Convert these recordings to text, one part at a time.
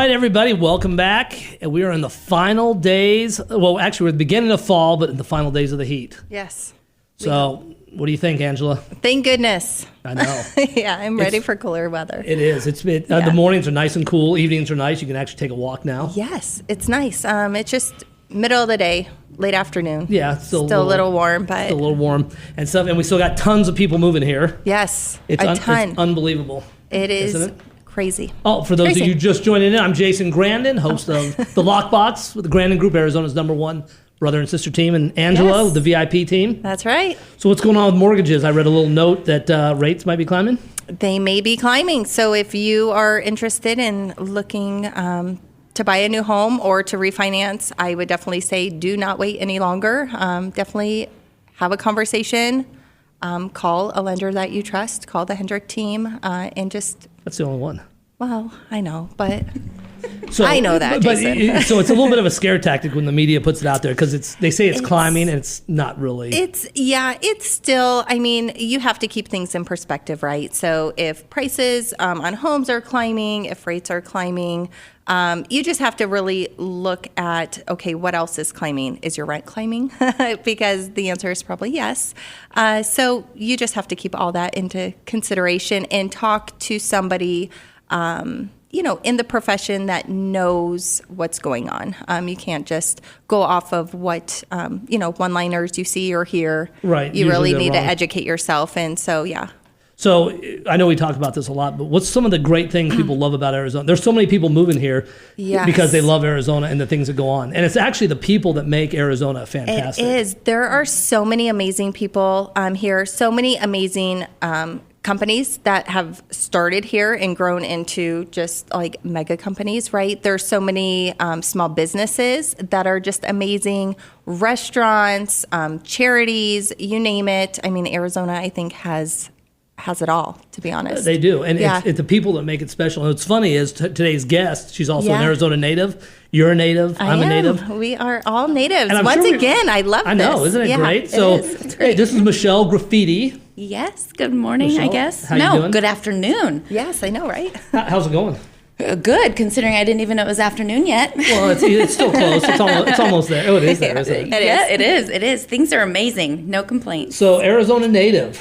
right, everybody, welcome back. And we are in the final days. Well, actually, we're at the beginning of fall, but in the final days of the heat. Yes. So, what do you think, Angela? Thank goodness. I know. Yeah, I'm ready for cooler weather. It is. The mornings are nice and cool. Evenings are nice. You can actually take a walk now. Yes, it's nice. It's just middle of the day, late afternoon. Yeah, it's still a little warm, but still a little warm and stuff. And we still got tons of people moving here. Yes, It's unbelievable. It is. Isn't it? Crazy. Oh, for those of you just joining in, I'm Jason Grandon, host of the LOCKBOX with the Grandon Group, Arizona's #1 brother and sister team, and Angela with the VIP team. That's right. So what's going on with mortgages? I read a little note that rates might be climbing. They may be climbing. So if you are interested in looking to buy a new home or to refinance, I would definitely say do not wait any longer. Definitely have a conversation. Call a lender that you trust. Call the Hendrick team and just... That's the only one. Well, I know, but so, I know that, Jason. So it's a little bit of a scare tactic when the media puts it out there because they say it's climbing and it's not really. It's still, I mean, you have to keep things in perspective, right? So if prices on homes are climbing, if rates are climbing, you just have to really look at, okay, what else is climbing? Is your rent climbing? Because the answer is probably yes. So you just have to keep all that into consideration and talk to somebody, in the profession that knows what's going on. You can't just go off of what, one-liners you see or hear. Right. You really need to educate yourself. And so, yeah. So I know we talk about this a lot, but what's some of the great things people love about Arizona? There's so many people moving here because they love Arizona and the things that go on. And it's actually the people that make Arizona fantastic. It is. There are so many amazing people here, so many amazing companies that have started here and grown into just like mega companies, right? There's so many small businesses that are just amazing, restaurants, charities, you name it. I mean, Arizona, I think, has it all, to be honest. They do. And it's the people that make it special. And what's funny is today's guest, she's also an Arizona native. You're a native. I'm a native. We are all natives. Once again, I love this. I know. Isn't it great? So, it's great. Hey, this is Michelle Graffati. Yes. Good morning, Michelle, I guess. how you doing? Good afternoon. Yes, I know, right? How's it going? Good, considering I didn't even know it was afternoon yet. Well, it's still close. It's almost there. Oh, it is there, isn't it? It is. Things are amazing. No complaints. So, Arizona native.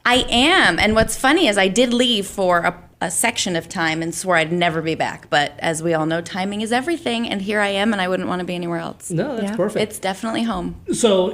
I am. And what's funny is I did leave for a section of time and swore I'd never be back. But as we all know, timing is everything. And here I am, and I wouldn't want to be anywhere else. No, that's perfect. It's definitely home. So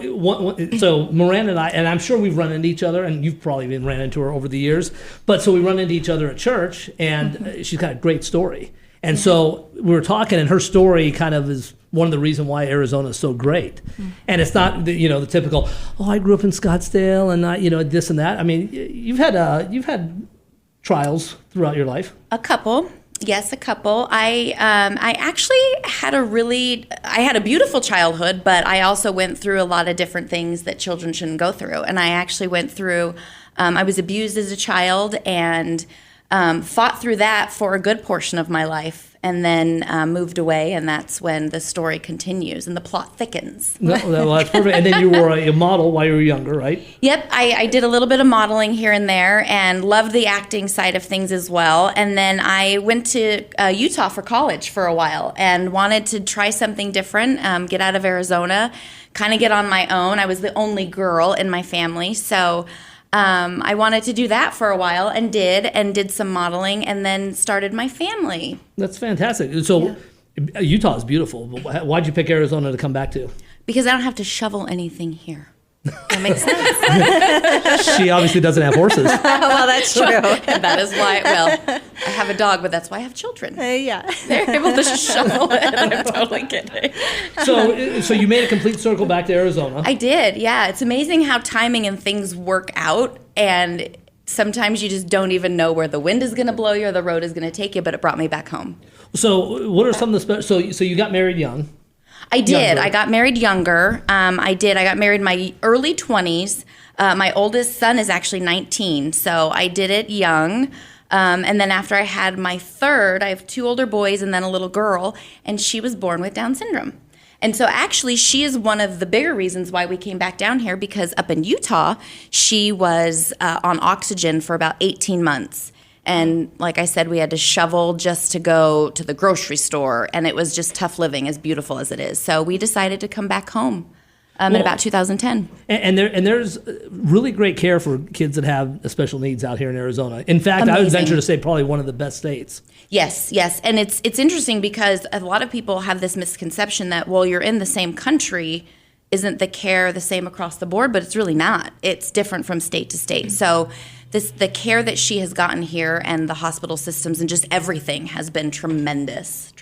Miranda and I, and I'm sure we've run into each other, and you've probably ran into her over the years. But so we run into each other at church, and she's got a great story. And so we were talking, and her story kind of is one of the reasons why Arizona is so great. And it's not the typical, I grew up in Scottsdale and this and that. I mean, you've had trials throughout your life. A couple. Yes, a couple. I actually had a beautiful childhood, but I also went through a lot of different things that children shouldn't go through. And I actually went through, I was abused as a child and fought through that for a good portion of my life, and then moved away, and that's when the story continues and the plot thickens. Well, that's perfect. And then you were a model while you were younger, right? Yep, I did a little bit of modeling here and there and loved the acting side of things as well. And then I went to Utah for college for a while and wanted to try something different, get out of Arizona, kind of get on my own. I was the only girl in my family, so I wanted to do that for a while and did some modeling and then started my family. That's fantastic. So Utah is beautiful. Why'd you pick Arizona to come back to? Because I don't have to shovel anything here. That makes sense. She obviously doesn't have horses. Well, that's true. And that is why, I have a dog, but that's why I have children. Yeah. They're able to shovel it. I'm totally kidding. So you made a complete circle back to Arizona. I did, yeah. It's amazing how timing and things work out, and sometimes you just don't even know where the wind is going to blow you or the road is going to take you, but it brought me back home. So what are some of the so you got married young? I did. Younger. I got married younger. I got married in my early 20s. My oldest son is actually 19, so I did it young. And then after I had my third, I have 2 older boys and then a little girl, and she was born with Down syndrome. And so actually she is one of the bigger reasons why we came back down here, because up in Utah, she was on oxygen for about 18 months. And like I said, we had to shovel just to go to the grocery store, and it was just tough living, as beautiful as it is. So we decided to come back home in about 2010. And there's really great care for kids that have special needs out here in Arizona. In fact, Amazing. I would venture to say probably one of the best states. Yes. And it's interesting because a lot of people have this misconception that, well, you're in the same country, isn't the care the same across the board? But it's really not. It's different from state to state. So the care that she has gotten here and the hospital systems and just everything has been tremendous.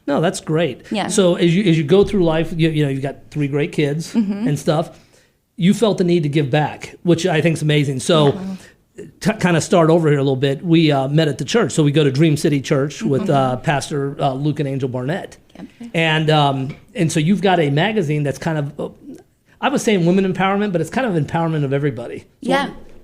No, that's great. Yeah. So as you go through life, you've got 3 great kids and stuff. You felt the need to give back, which I think is amazing. So to kind of start over here a little bit, we met at the church. So we go to Dream City Church with Pastor Luke and Angel Barnett. Okay. And so you've got a magazine that's kind of, I was saying women empowerment, but it's kind of empowerment of everybody.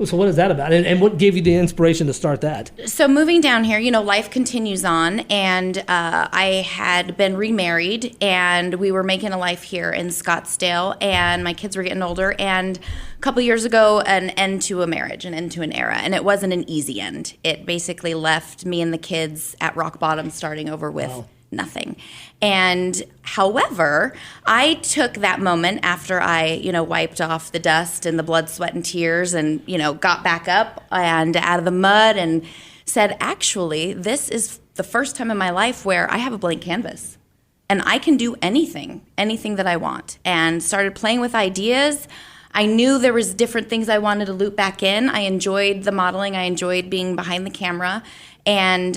So what is that about? And what gave you the inspiration to start that? So moving down here, life continues on, and I had been remarried, and we were making a life here in Scottsdale, and my kids were getting older, and a couple years ago, an end to a marriage, an end to an era, and it wasn't an easy end. It basically left me and the kids at rock bottom, starting over with nothing. And however, I took that moment after I, wiped off the dust and the blood, sweat, and tears and, got back up and out of the mud and said, actually, this is the first time in my life where I have a blank canvas and I can do anything that I want, and started playing with ideas. I knew there was different things I wanted to loop back in. I enjoyed the modeling. I enjoyed being behind the camera and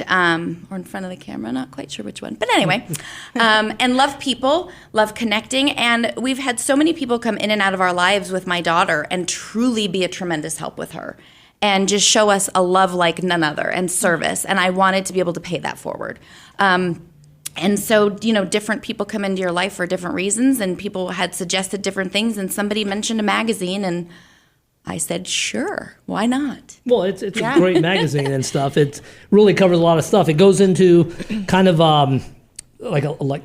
or in front of the camera, not quite sure which one. But anyway, and love people, love connecting. And we've had so many people come in and out of our lives with my daughter and truly be a tremendous help with her and just show us a love like none other and service. And I wanted to be able to pay that forward. And so, different people come into your life for different reasons, and people had suggested different things, and somebody mentioned a magazine, and I said, sure, why not? Well, it's a great magazine and stuff. It really covers a lot of stuff. It goes into kind of I'm going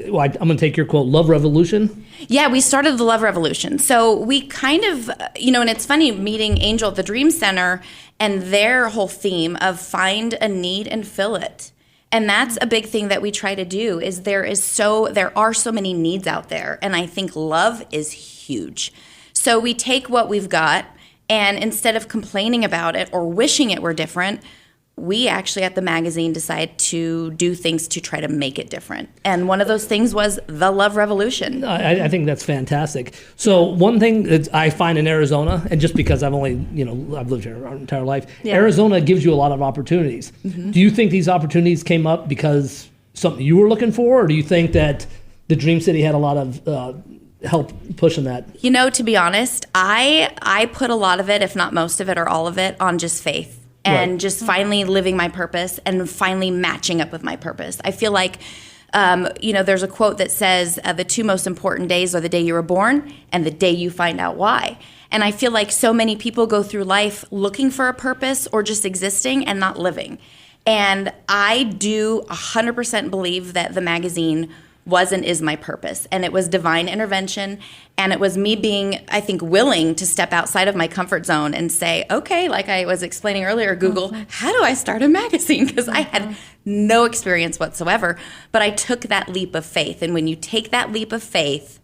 to take your quote, love revolution. Yeah, we started the love revolution. So we kind of, and it's funny meeting Angel at the Dream Center and their whole theme of find a need and fill it. And that's a big thing that we try to do is there are so many needs out there. And I think love is huge. So we take what we've got, and instead of complaining about it or wishing it were different, we actually at the magazine decide to do things to try to make it different. And one of those things was the love revolution. I think that's fantastic. So one thing that I find in Arizona, and just because I've only, I've lived here our entire life, Arizona gives you a lot of opportunities. Mm-hmm. Do you think these opportunities came up because something you were looking for, or do you think that the Dream City had a lot of help pushing that? To be honest, I put a lot of it, if not most of it or all of it, on just faith. And just finally living my purpose and finally matching up with my purpose. I feel like, there's a quote that says, the 2 most important days are the day you were born and the day you find out why. And I feel like so many people go through life looking for a purpose or just existing and not living. And I do 100% believe that the magazine was and is my purpose. And it was divine intervention. And it was me being, I think, willing to step outside of my comfort zone and say, okay, like I was explaining earlier, Google, how do I start a magazine? Because I had no experience whatsoever. But I took that leap of faith. And when you take that leap of faith,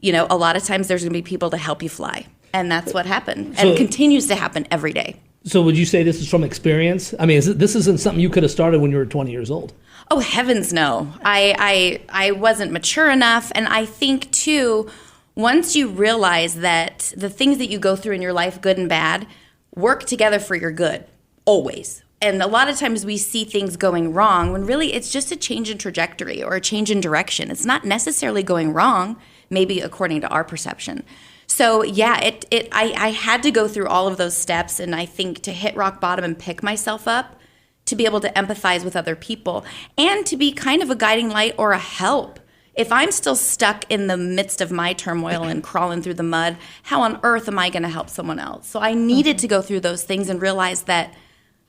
a lot of times there's going to be people to help you fly. And that's what happened. And continues to happen every day. So would you say this is from experience? I mean, this isn't something you could have started when you were 20 years old? Oh, heavens no. I wasn't mature enough. And I think, too, once you realize that the things that you go through in your life, good and bad, work together for your good, always. And a lot of times we see things going wrong when really it's just a change in trajectory or a change in direction. It's not necessarily going wrong, maybe according to our perception. So, yeah, I had to go through all of those steps, and I think to hit rock bottom and pick myself up, to be able to empathize with other people, and to be kind of a guiding light or a help. If I'm still stuck in the midst of my turmoil and crawling through the mud, how on earth am I going to help someone else? So I needed to go through those things and realize that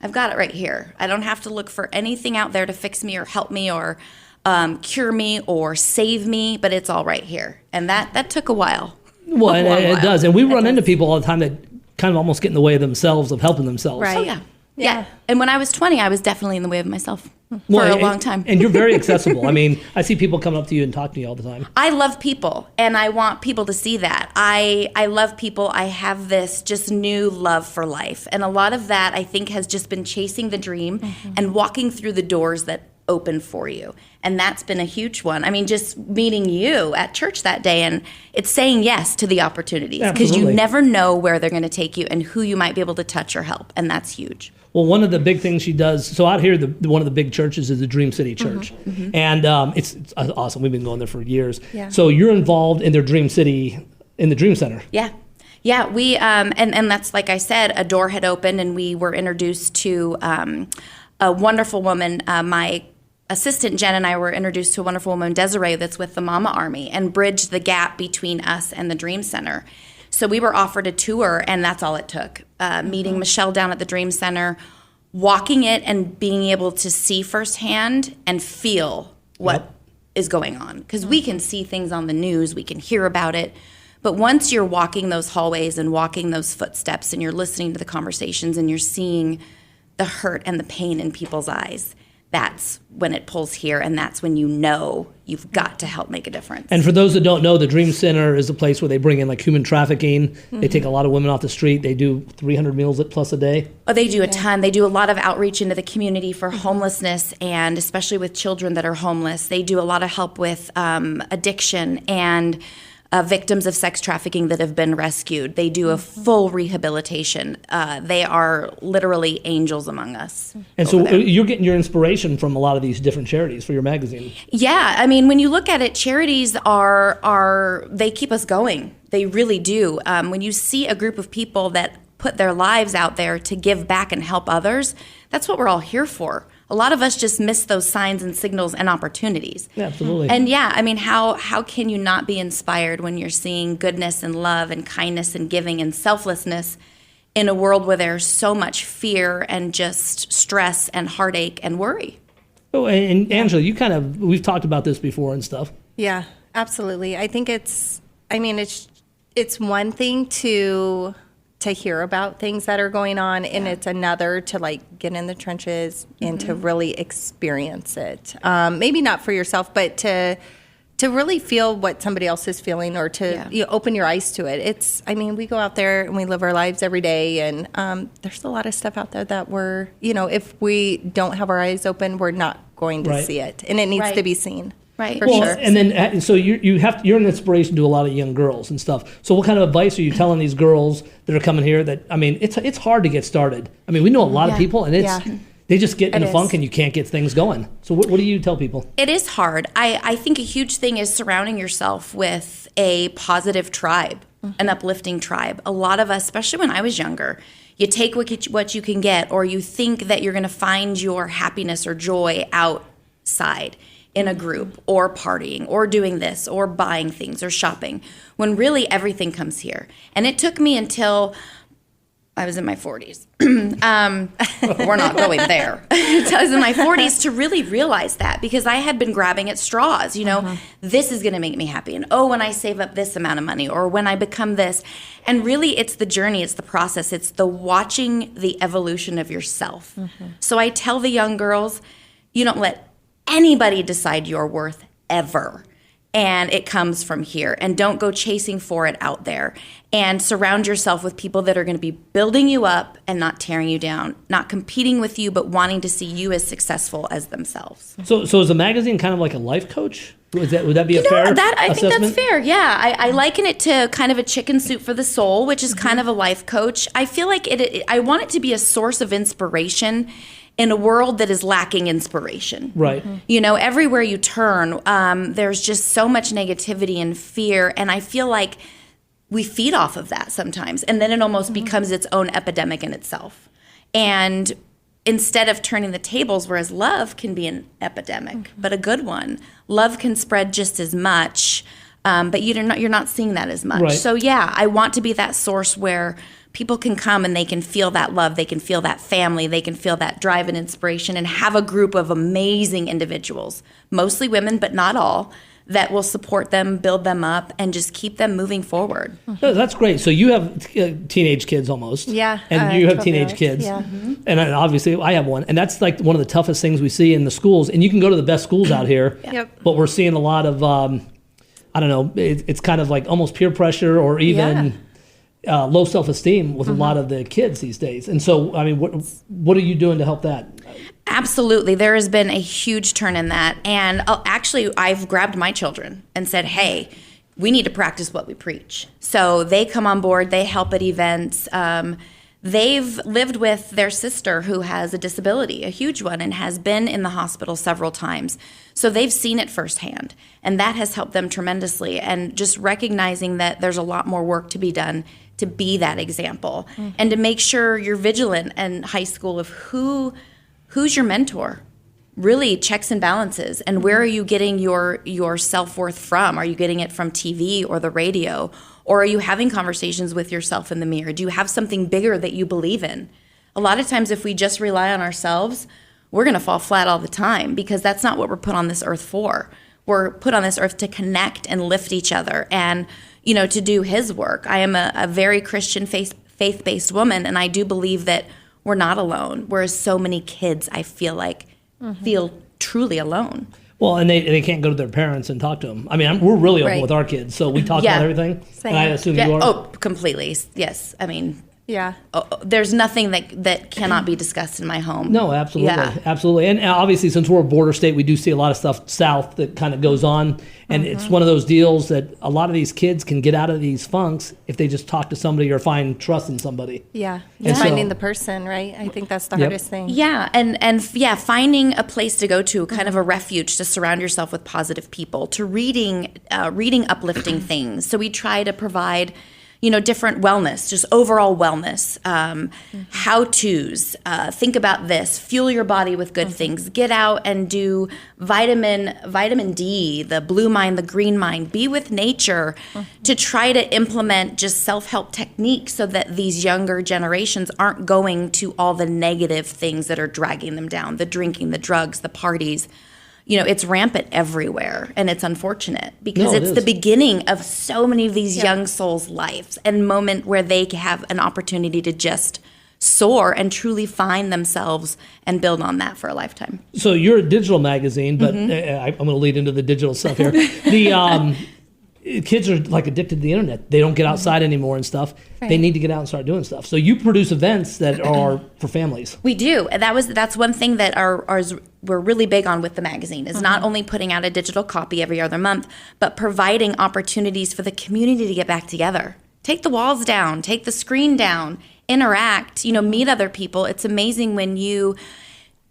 I've got it right here. I don't have to look for anything out there to fix me or help me or cure me or save me, but it's all right here. And that took a while. Well, it does. And we run into people all the time that kind of almost get in the way of themselves, of helping themselves. Right. Oh, yeah. Yeah. And when I was 20, I was definitely in the way of myself for Well, a long time. And you're very accessible. I mean, I see people come up to you and talk to you all the time. I love people, and I want people to see that. I love people. I have this just new love for life. And a lot of that, I think, has just been chasing the dream and walking through the doors that open for you. And that's been a huge one. I mean, just meeting you at church that day, and it's saying yes to the opportunities, because you never know where they're going to take you and who you might be able to touch or help. And that's huge. Well, one of the big things she does, so out here, one of the big churches is the Dream City Church. And it's awesome. We've been going there for years. Yeah. So you're involved in their Dream City, in the Dream Center. Yeah. Yeah, we, and that's, like I said, a door had opened, and we were introduced to a wonderful woman. My assistant, Jen, and I were introduced to a wonderful woman, Desiree, that's with the Mama Army, and bridged the gap between us and the Dream Center. So we were offered a tour, and that's all it took. Meeting Michelle down at the Dream Center, walking it and being able to see firsthand and feel what is going on. Because we can see things on the news, we can hear about it. But once you're walking those hallways and walking those footsteps, and you're listening to the conversations, and you're seeing the hurt and the pain in people's eyes, that's when it pulls here, and that's when you know you've got to help make a difference. And for those that don't know, the Dream Center is a place where they bring in like human trafficking. They take a lot of women off the street. They do 300 meals plus a day. Oh, they do a ton. They do a lot of outreach into the community for homelessness, and especially with children that are homeless. They do a lot of help with addiction and victims of sex trafficking that have been rescued. They do a full rehabilitation. They are literally angels among us. And so you're getting your inspiration from a lot of these different charities for your magazine. Yeah, I mean, when you look at it, charities are they keep us going. They really do. When you see a group of people that put their lives out there to give back and help others, that's what we're all here for. A lot of us just miss those signs and signals and opportunities. Yeah, absolutely. And yeah, I mean, how can you not be inspired when you're seeing goodness and love and kindness and giving and selflessness in a world where there's so much fear and just stress and heartache and worry? Oh, and Angela, we've talked about this before and stuff. Yeah, absolutely. I think it's one thing to hear about things that are going on, and it's another to like get in the trenches and to really experience it. Maybe not for yourself, but to really feel what somebody else is feeling, or to open your eyes to it. We go out there and we live our lives every day, and there's a lot of stuff out there that if we don't have our eyes open, we're not going to see it, and it needs to be seen. Right. For sure. And then, so you're an inspiration to a lot of young girls and stuff. So what kind of advice are you telling these girls that are coming here that, it's hard to get started. We know a lot of people, and they just get in a funk and you can't get things going. So what do you tell people? It is hard. I think a huge thing is surrounding yourself with a positive tribe, an uplifting tribe. A lot of us, especially when I was younger, you take what you can get, or you think that you're going to find your happiness or joy outside in a group, or partying, or doing this, or buying things, or shopping, when really everything comes here. And it took me until I was in my 40s. We're not going there. So I was in my 40s to really realize that, because I had been grabbing at straws, this is going to make me happy. And when I save up this amount of money, or when I become this. And really, it's the journey, it's the process, it's the watching the evolution of yourself. So I tell the young girls, you don't let anybody decide your worth ever. And it comes from here. And don't go chasing for it out there. And surround yourself with people that are going to be building you up and not tearing you down, not competing with you, but wanting to see you as successful as themselves. So is the magazine kind of like a life coach? Would that be a fair assessment? I think that's fair, yeah. I liken it to kind of a chicken soup for the soul, which is kind of a life coach. I feel like I want it to be a source of inspiration in a world that is lacking inspiration. Right. Everywhere you turn, there's just so much negativity and fear, and I feel like we feed off of that sometimes, and then it almost becomes its own epidemic in itself. And instead of turning the tables, whereas love can be an epidemic, but a good one, love can spread just as much, but you're not seeing that as much. Right. So yeah, I want to be that source where people can come and they can feel that love, they can feel that family, they can feel that drive and inspiration, and have a group of amazing individuals, mostly women, but not all, that will support them, build them up, and just keep them moving forward. No, that's great. So you have teenage kids almost. Yeah. And you have teenage 12-year-olds. kids. Yeah. And obviously I have one. And that's like one of the toughest things we see in the schools. And you can go to the best schools out here. Yep. But we're seeing a lot of, I don't know, it's kind of like almost peer pressure or even low self-esteem with a lot of the kids these days. And so, I mean, what are you doing to help that? Absolutely. There has been a huge turn in that. And actually, I've grabbed my children and said, hey, we need to practice what we preach. So they come on board, they help at events. They've lived with their sister who has a disability, a huge one, and has been in the hospital several times. So they've seen it firsthand, and that has helped them tremendously. And just recognizing that there's a lot more work to be done to be that example, and to make sure you're vigilant in high school of who's your mentor. Really checks and balances, and where are you getting your self-worth from? Are you getting it from TV or the radio? Or are you having conversations with yourself in the mirror? Do you have something bigger that you believe in? A lot of times if we just rely on ourselves, we're going to fall flat all the time, because that's not what we're put on this earth for. We're put on this earth to connect and lift each other and, to do his work. I am a very Christian faith-based woman, and I do believe that we're not alone, whereas so many kids, I feel like, feel truly alone. Well, and they can't go to their parents and talk to them. I mean, we're really open with our kids, so we talk about everything. Same. And I assume you are. Oh, completely. Yes. I mean, Yeah. there's nothing that cannot be discussed in my home. No, absolutely. Yeah. Absolutely. And obviously, since we're a border state, we do see a lot of stuff south that kind of goes on. And it's one of those deals that a lot of these kids can get out of these funks if they just talk to somebody or find trust in somebody. Yeah. And so- Finding the person, right? I think that's the hardest thing. Yeah, and finding a place to go to, kind of a refuge to surround yourself with positive people, to reading uplifting things. So we try to provide, different wellness, just overall wellness, how-tos, think about this, fuel your body with good things, get out and do vitamin D, the blue mind, the green mind, be with nature, to try to implement just self-help techniques so that these younger generations aren't going to all the negative things that are dragging them down, the drinking, the drugs, the parties. It's rampant everywhere, and it's unfortunate because it's the beginning of so many of these young souls' lives and moment where they have an opportunity to just soar and truly find themselves and build on that for a lifetime. So you're a digital magazine, but I'm going to lead into the digital stuff here. The kids are like addicted to the internet. They don't get outside anymore and stuff. Right. They need to get out and start doing stuff. So you produce events that are for families. We do. That's one thing that we're really big on with the magazine is not only putting out a digital copy every other month, but providing opportunities for the community to get back together. Take the walls down, take the screen down, interact, meet other people. It's amazing when you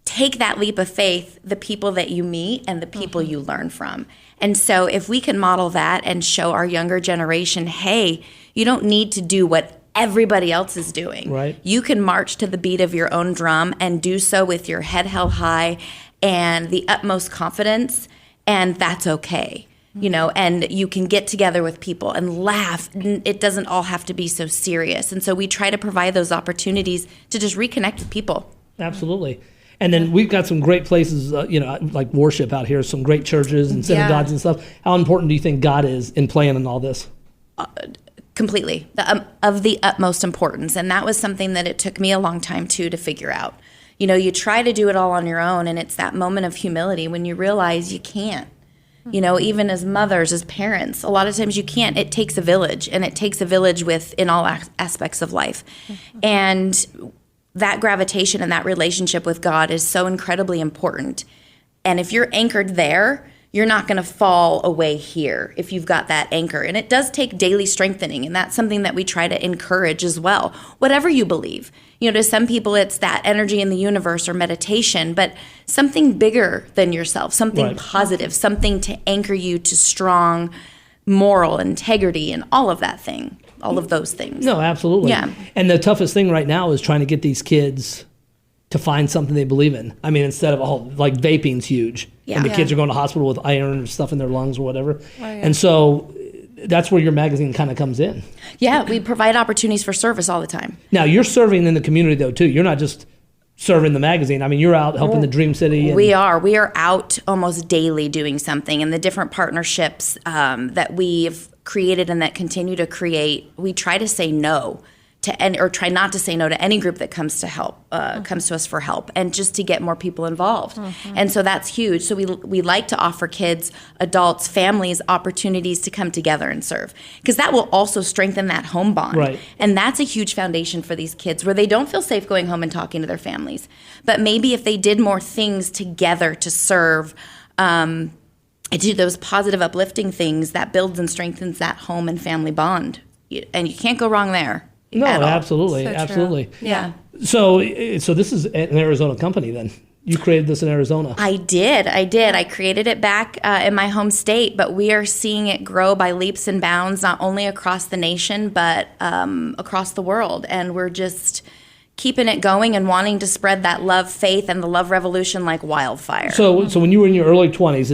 take that leap of faith, the people that you meet and the people you learn from. And so if we can model that and show our younger generation, hey, you don't need to do what everybody else is doing. Right. You can march to the beat of your own drum and do so with your head held high and the utmost confidence, and that's okay. And you can get together with people and laugh. It doesn't all have to be so serious. And so we try to provide those opportunities to just reconnect with people. Absolutely. And then we've got some great places, like worship out here, some great churches and synagogues and stuff. How important do you think God is in playing in all this? Completely, of the utmost importance. And that was something that it took me a long time, too, to figure out. You try to do it all on your own, and it's that moment of humility when you realize you can't. Even as mothers, as parents, a lot of times you can't. It takes a village, and it takes a village in all aspects of life. And that gravitation and that relationship with God is so incredibly important. And if you're anchored there, you're not going to fall away here if you've got that anchor. And it does take daily strengthening, and that's something that we try to encourage as well. Whatever you believe. To some people it's that energy in the universe or meditation, but something bigger than yourself, something positive, something to anchor you to strong moral integrity and all of that thing. All of those things. No, absolutely. Yeah. And the toughest thing right now is trying to get these kids to find something they believe in. I mean, instead of like vaping's huge. Yeah. And the kids are going to hospital with iron or stuff in their lungs or whatever. Oh, yeah. And so that's where your magazine kind of comes in. Yeah, we provide opportunities for service all the time. Now, you're serving in the community, though, too. You're not just serving the magazine. I mean, you're out helping the Dream City. And We are out almost daily doing something, and the different partnerships that we've created and that continue to create, we try to say no to any, or try not to say no to any group that comes to help, comes to us for help, and just to get more people involved. And so that's huge. So we like to offer kids, adults, families opportunities to come together and serve, because that will also strengthen that home bond. Right. And that's a huge foundation for these kids, where they don't feel safe going home and talking to their families. But maybe if they did more things together to serve, and do those positive, uplifting things, that builds and strengthens that home and family bond. And you can't go wrong there. No, at all. absolutely, So true. absolutely. Yeah. So this is an Arizona company then. You created this in Arizona. I did. I created it back in my home state, but we are seeing it grow by leaps and bounds, not only across the nation, but across the world. And we're just keeping it going and wanting to spread that love, faith, and the love revolution like wildfire. So when you were in your early 20s,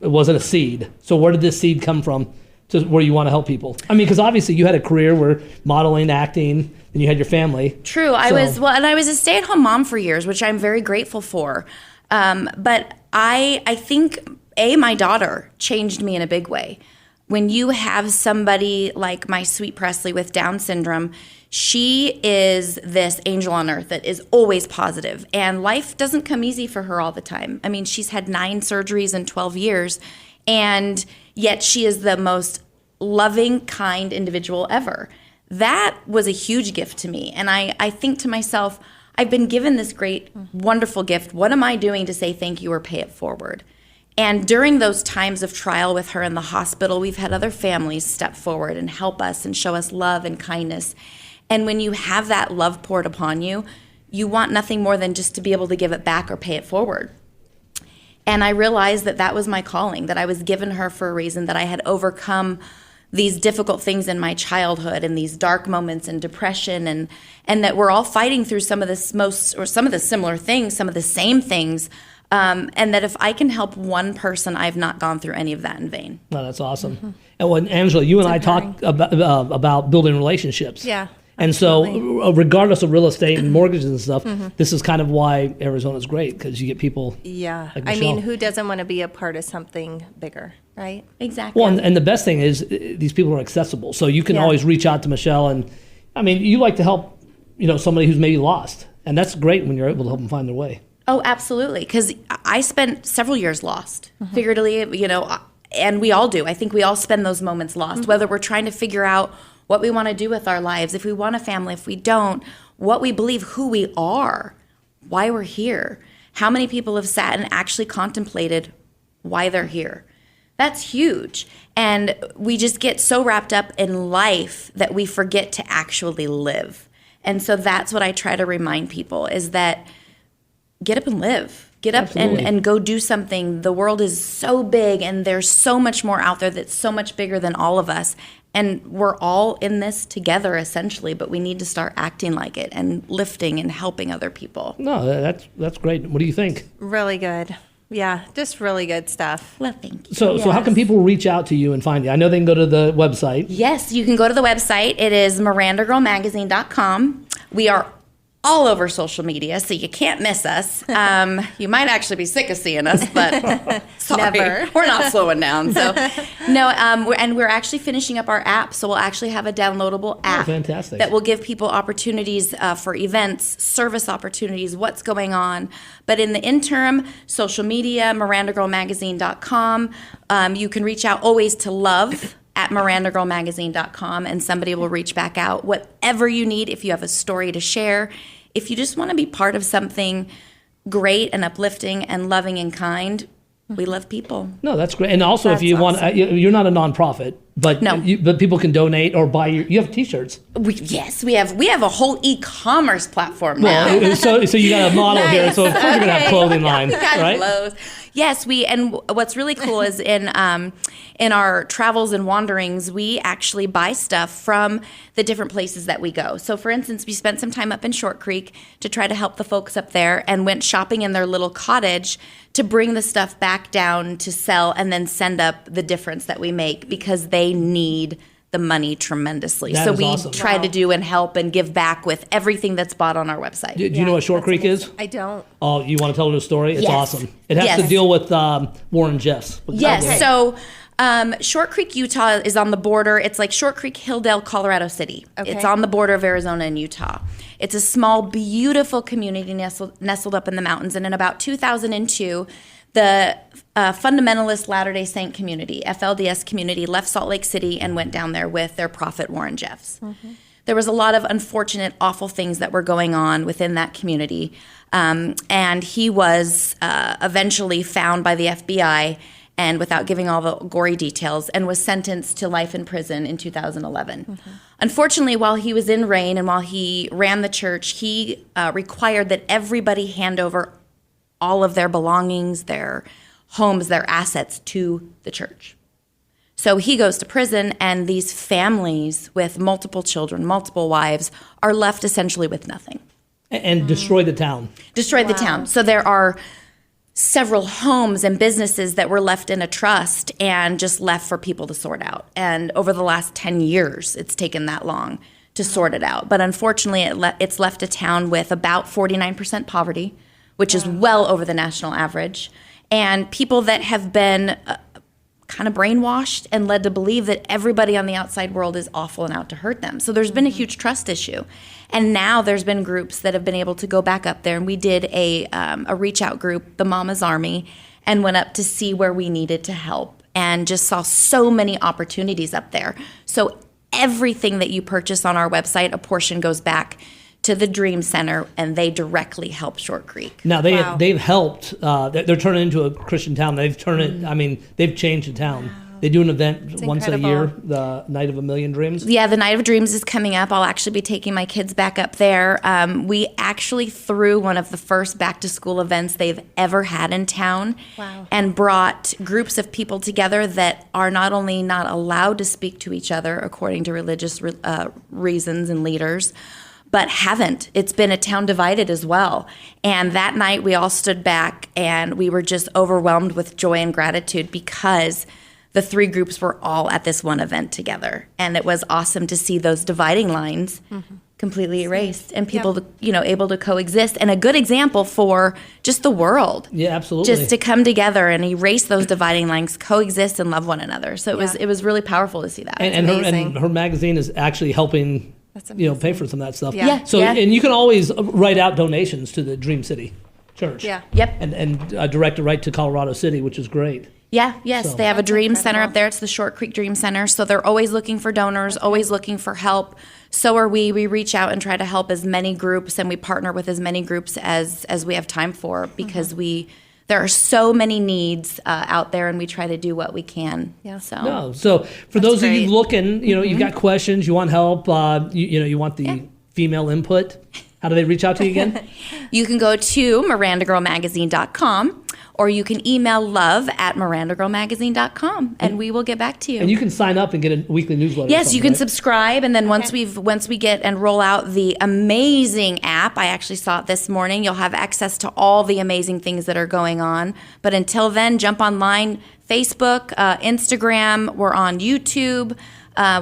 it wasn't a seed. So where did this seed come from to where you want to help people? I mean, because obviously you had a career where modeling, acting, and you had your family. True. I was a stay-at-home mom for years, which I'm very grateful for. But I think, my daughter changed me in a big way. When you have somebody like my sweet Presley with Down syndrome, she is this angel on earth that is always positive, and life doesn't come easy for her all the time. I mean, she's had 9 surgeries in 12 years, and yet she is the most loving, kind individual ever. That was a huge gift to me. And I think to myself, I've been given this great, wonderful gift. What am I doing to say thank you or pay it forward? And during those times of trial with her in the hospital, we've had other families step forward and help us and show us love and kindness. And when you have that love poured upon you, you want nothing more than just to be able to give it back or pay it forward. And I realized that that was my calling, that I was given her for a reason, that I had overcome these difficult things in my childhood and these dark moments and depression, and that we're all fighting through some of the similar things, some of the same things, and that if I can help one person, I've not gone through any of that in vain. No, that's awesome. And when Angela, you and I talked about building relationships. Yeah. And so regardless of real estate and mortgages and stuff, this is kind of why Arizona's great, because you get people. Yeah. like I mean, Michelle. who doesn't want to be a part of something bigger, right? Exactly. Well, and the best thing is these people are accessible. So you can Yeah. always reach out to Michelle. And I mean, you like to help, somebody who's maybe lost. And that's great when you're able to help them find their way. Oh, absolutely. Because I spent several years lost, figuratively, and we all do. I think we all spend those moments lost, whether we're trying to figure out what we want to do with our lives, if we want a family, if we don't, what we believe, who we are, why we're here. How many people have sat and actually contemplated why they're here? That's huge. And we just get so wrapped up in life that we forget to actually live. And so that's what I try to remind people, is that get up and live. Get up and go do something. The world is so big, and there's so much more out there that's so much bigger than all of us. And we're all in this together, essentially, but we need to start acting like it and lifting and helping other people. No, that's great. What do you think? Really good. Yeah, just really good stuff. Well, thank you. So how can people reach out to you and find you? I know they can go to the website. Yes, you can go to the website. It is mirandagirlmagazine.com. We are all over social media, so you can't miss us. You might actually be sick of seeing us, but sorry, Never. we're not slowing down. So no, we're actually finishing up our app, so we'll actually have a downloadable app fantastic. that will give people opportunities for events, service opportunities, what's going on. But in the interim, social media, mirandagirlmagazine.com. You can reach out always to love at mirandagirlmagazine.com, and somebody will reach back out. Whatever you need, if you have a story to share, if you just want to be part of something great and uplifting and loving and kind, we love people. No, that's great. And also, if That's you want, awesome. you're not a nonprofit, but No. but people can donate or buy you have T-shirts. Yes, we have a whole e-commerce platform now. Well, so you got a model here. So of course you're gonna have clothing line, Got right? clothes. Yes, and what's really cool is in our travels and wanderings, we actually buy stuff from the different places that we go. So for instance, we spent some time up in Short Creek to try to help the folks up there, and went shopping in their little cottage to bring the stuff back down to sell and then send up the difference that we make, because they need the money tremendously. That So is we awesome. try Wow. to do and help and give back with everything that's bought on our website. Do you know what Short Creek is? I don't. Oh, you want to tell her the story? It's Yes. awesome. It has to Yes. deal with Warren Jeffs. Yes. Okay. So Short Creek, Utah is on the border. It's like Short Creek, Hilldale, Colorado City. Okay. It's on the border of Arizona and Utah. It's a small, beautiful community nestled up in the mountains. And in about 2002, the fundamentalist Latter-day Saint community, FLDS community, left Salt Lake City and went down there with their prophet, Warren Jeffs. There was a lot of unfortunate, awful things that were going on within that community. And he was eventually found by the FBI, and without giving all the gory details, and was sentenced to life in prison in 2011. Unfortunately, while he was in reign and while he ran the church, he required that everybody hand over all of their belongings, their homes, their assets to the church. So he goes to prison, and these families with multiple children, multiple wives, are left essentially with nothing. And destroy the town. Destroyed the town. So there are several homes and businesses that were left in a trust and just left for people to sort out. And over the last 10 years, it's taken that long to sort it out. But unfortunately, it's left a town with about 49% poverty, which is well over the national average, and people that have been kind of brainwashed and led to believe that everybody on the outside world is awful and out to hurt them. So there's been a huge trust issue. And now there's been groups that have been able to go back up there, and we did a reach out group, the Mama's Army, and went up to see where we needed to help, and just saw so many opportunities up there. So everything that you purchase on our website, a portion goes back to the Dream Center, and they directly help Short Creek. Now they've helped. They're turning into a Christian town. They've turned it. I mean, they've changed the town. They do an event once a year, the Night of a Million Dreams. Yeah, the Night of Dreams is coming up. I'll actually be taking my kids back up there. We actually threw one of the first back to school events they've ever had in town. Wow. And brought groups of people together that are not only not allowed to speak to each other according to religious reasons and leaders, but haven't. It's been a town divided as well. And that night we all stood back, and we were just overwhelmed with joy and gratitude because the three groups were all at this one event together. And it was awesome to see those dividing lines completely erased and people able to coexist, and a good example for just the world. Yeah, absolutely. Just to come together and erase those dividing lines, coexist and love one another. So it was really powerful to see that. And her magazine is actually helping That's pay for some of that stuff. Yeah. So and you can always write out donations to the Dream City Church. Yeah. Yep. And direct it right to Colorado City, which is great. Yes, So- they have a That's Dream Center incredible. up there. It's the Short Creek Dream Center. So they're always looking for donors, always looking for help. So are we. We reach out and try to help as many groups, and we partner with as many groups as we have time for, because there are so many needs out there, and we try to do what we can. Yeah. So No. So for those of you great. looking, you've got questions, you want help, you want the female input. How do they reach out to you again? you can go to mirandagirlmagazine.com, or you can email love@mirandagirlmagazine.com, and we will get back to you. And you can sign up and get a weekly newsletter. or Yes, you something, can right? subscribe, and then once we get and roll out the amazing app, I actually saw it this morning, you'll have access to all the amazing things that are going on. But until then, jump online, Facebook, Instagram, we're on YouTube,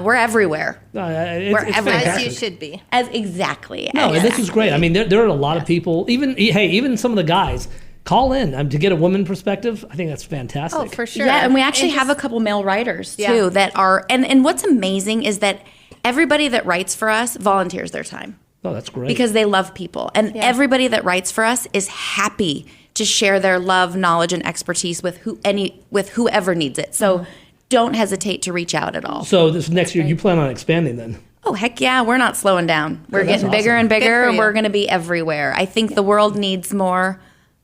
we're everywhere. No, it's Wherever- As fantastic. you should be. Exactly. No, and this is great. I mean, there are a lot of people, even some of the guys, call in to get a woman perspective. I think that's fantastic. Oh, for sure. Yeah, and we actually And have a just- couple male writers too Yeah. that are, and what's amazing is that everybody that writes for us volunteers their time. Oh, that's great. Because they love people. And everybody that writes for us is happy to share their love, knowledge, and expertise with whoever needs it. So don't hesitate to reach out at all. So this next year, you plan on expanding then? Oh, heck yeah, we're not slowing down. We're that's getting bigger awesome. and Good bigger, for and you. we're going to be everywhere. I think the world needs more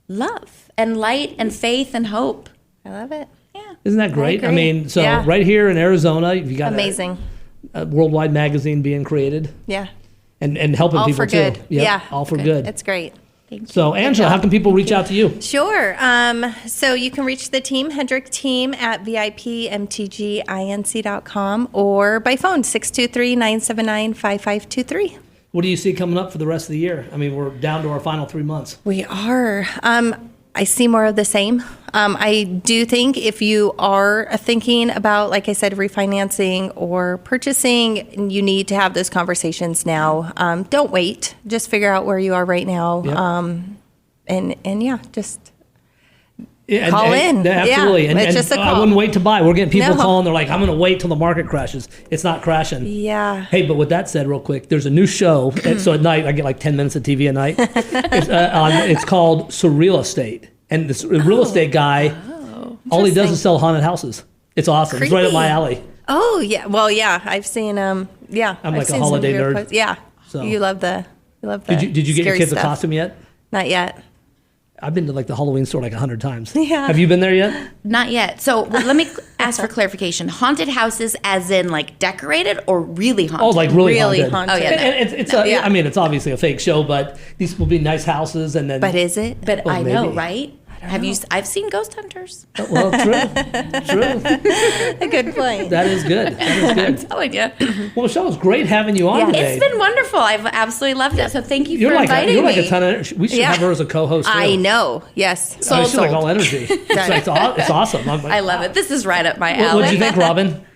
love and light and faith and hope. I love it. Yeah. Isn't that great? I agree. mean, so Yeah. right here in Arizona, you got Amazing. a worldwide magazine being created Yeah. and helping All people for too. good. Yep, Yeah. all for good. It's great. So, Angela, how can people reach out to you? Sure. So you can reach the team, Hendrick Team, at VIPMTGINC.com or by phone, 623-979-5523. What do you see coming up for the rest of the year? I mean, we're down to our final 3 months. We are. I see more of the same. I do think if you are thinking about, like I said, refinancing or purchasing, you need to have those conversations now. Don't wait. Just figure out where you are right now. Yep. And yeah, just Yeah, call in. Absolutely. Yeah, it's just a I call. wouldn't wait to buy. We're getting people No. calling. They're like, I'm going to wait till the market crashes. It's not crashing. Yeah. Hey, but with that said, real quick, there's a new show. So at night, I get like 10 minutes of TV a night. It's called Surreal Estate. And this real estate guy, all he does is sell haunted houses. It's awesome. It's right up my alley. Oh, yeah. Well, yeah. I've seen, yeah. I'm I've like a seen some holiday of your nerd. posts. Yeah. So. You love the Did you get your scary kids a stuff. costume yet? Not yet. I've been to like the Halloween store like 100 times. Yeah. Have you been there yet? Not yet. So let me ask for clarification. Haunted houses as in like decorated or really haunted? Oh, like really, Really haunted. haunted. Oh, yeah. And it's Yeah. I mean, it's obviously a fake show, but these will be nice houses, and then. But is it? But Oh, I know, maybe. right? Have you? I've seen Ghost Hunters. Well, true. A good point. That is good. That is good. Telling you. Well, Michelle, it's great having you on today. It's been wonderful. I've absolutely loved it. So thank you for inviting you're me. like a ton of. We should Yeah. have her as a co-host. Too. I know. Yes. I mean, she's like Sold. all energy. It's awesome. I'm like, I love it. This is right up my What alley. did you think, Robin?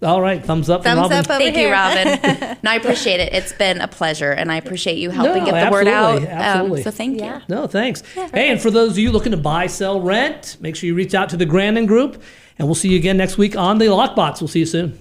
All right, thumbs up. from Thumbs Robin. up over Thank you, here. Robin. No, I appreciate it. It's been a pleasure, and I appreciate you helping No, get the word out. absolutely, absolutely. So thank you. Yeah. No, thanks. Hey, and for those of you looking to buy, sell, rent, make sure you reach out to the Grandon Group, and we'll see you again next week on the Lockbox. We'll see you soon.